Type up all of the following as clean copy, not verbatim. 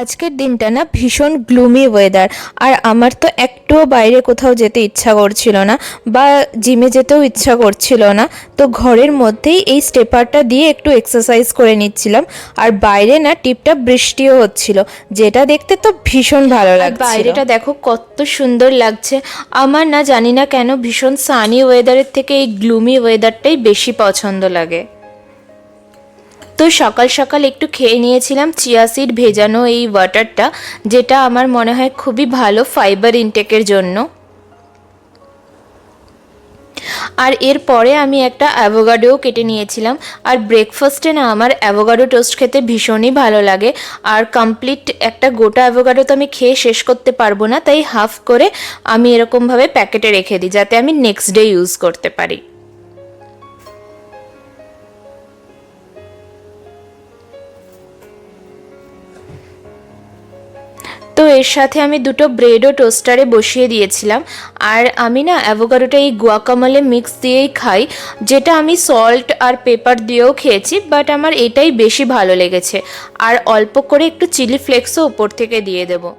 আজকের দিনটা না ভীষণ গ্লুমি ওয়েদার। আর আমার তো একটুও বাইরে কোথাও যেতে ইচ্ছা করছিল না, বা জিমে যেতেও ইচ্ছা করছিল না। তো ঘরের মধ্যেই এই স্টেপারটা দিয়ে একটু এক্সারসাইজ করে নিচ্ছিলাম। আর বাইরে না টিপটাপ বৃষ্টিও হচ্ছিল, যেটা দেখতে তো ভীষণ ভালো লাগছে। বাইরেটা দেখো কত সুন্দর লাগছে। আমার না জানি না কেন ভীষণ সানি ওয়েদারের থেকে এই গ্লুমি ওয়েদারটাই বেশি পছন্দ লাগে। তো সকাল সকাল একটু খেয়ে নিয়েছিলাম চিয়া সিড ভেজানো এই ওয়াটারটা, যেটা আমার মনে হয় খুবই ভালো ফাইবার ইনটেকের জন্য। আর এরপরে আমি একটা অ্যাভোকাডোও কেটে নিয়েছিলাম। আর ব্রেকফাস্টে না আমার অ্যাভোকাডো টোস্ট খেতে ভীষণই ভালো লাগে। আর কমপ্লিট একটা গোটা অ্যাভোকাডো তো আমি খেয়ে শেষ করতে পারবো না, তাই হাফ করে আমি এরকমভাবে প্যাকেটে রেখে দিই, যাতে আমি নেক্সট ডে ইউজ করতে পারি। তো এর সাথে আমি দুটো ব্রেডও টোস্টারে বসিয়ে দিয়েছিলাম। আর আমি না অ্যাভোকাডোটা এই গুয়াকামলে মিক্স দিয়েই খাই, যেটা আমি সল্ট আর পেপার দিয়েও খেয়েছি, বাট আমার এটাই বেশি ভালো লেগেছে। আর অল্প করে একটু চিলি ফ্লেক্সও ওপর থেকে দিয়ে দেবো।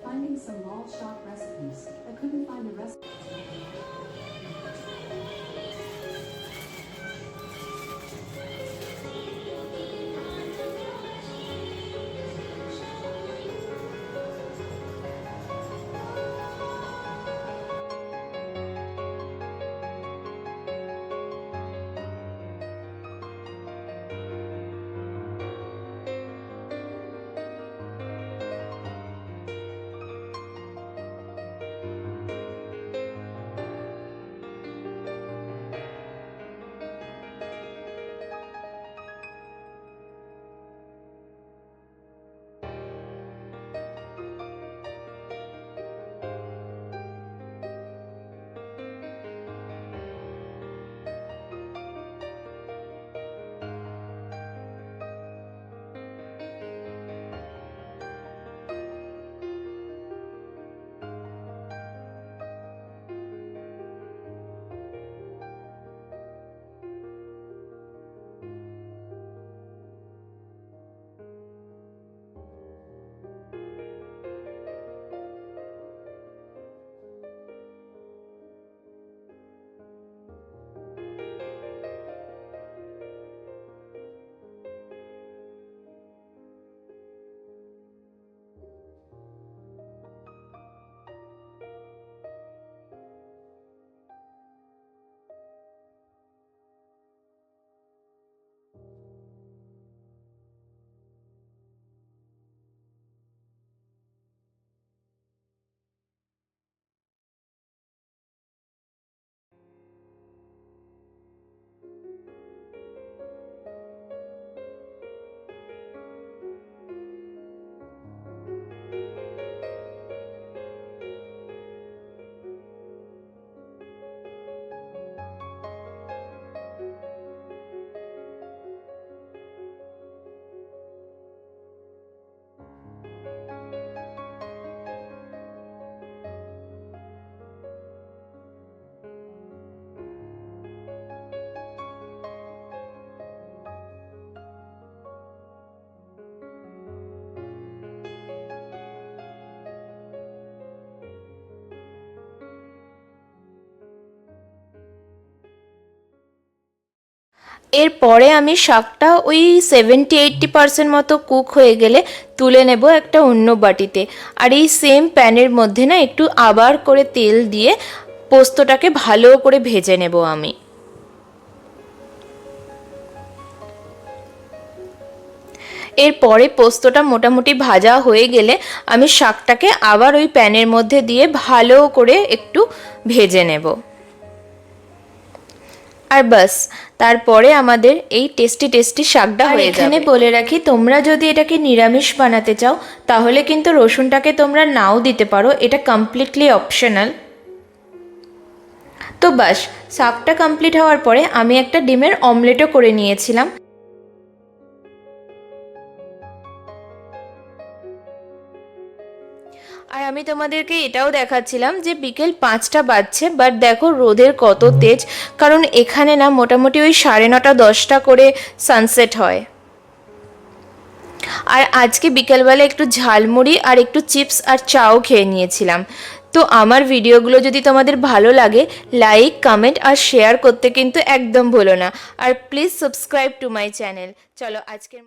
Finding some mall shop recipes. I couldn't find a recipe. এরপরে আমি শাকটা ওই 70-80% মতো কুক হয়ে গেলে তুলে নেব একটা অন্য বাটিতে। আর এই সেম প্যানের মধ্যে না একটু আবার করে তেল দিয়ে পোস্তটাকে ভালো করে ভেজে নেব আমি। এরপরে পোস্তটা মোটামুটি ভাজা হয়ে গেলে আমি শাকটাকে আবার ওই প্যানের মধ্যে দিয়ে ভালো করে একটু ভেজে নেব। আর বাস, তারপরে আমাদের এই টেস্টি টেস্টি শাকটা হয়ে যাবে। এখানে বলে রাখি, তোমরা যদি এটাকে নিরামিষ বানাতে চাও তাহলে কিন্তু রসুনটাকে তোমরা নাও দিতে পারো, এটা কমপ্লিটলি অপশনাল। তো বাস, শাকটা কমপ্লিট হওয়ার পরে আমি একটা ডিমের অমলেটও করে নিয়েছিলাম। আর আমি তোমাদেরকে এটাও দেখাচ্ছিলাম যে বিকেল 5টা বাজছে, বাট দেখো রোদের কত তেজ, কারণ এখানে না মোটামুটি ওই 9:30 10টা করে সানসেট হয়। আর আজকে বিকেলবেলা একটু ঝালমুড়ি আর একটু চিপস আর চাও খেয়ে নিয়েছিলাম। তো আমার ভিডিওগুলো যদি তোমাদের ভালো লাগে, লাইক, কমেন্ট আর শেয়ার করতে কিন্তু একদম ভুলো না। আর please subscribe to my channel. চলো আজকের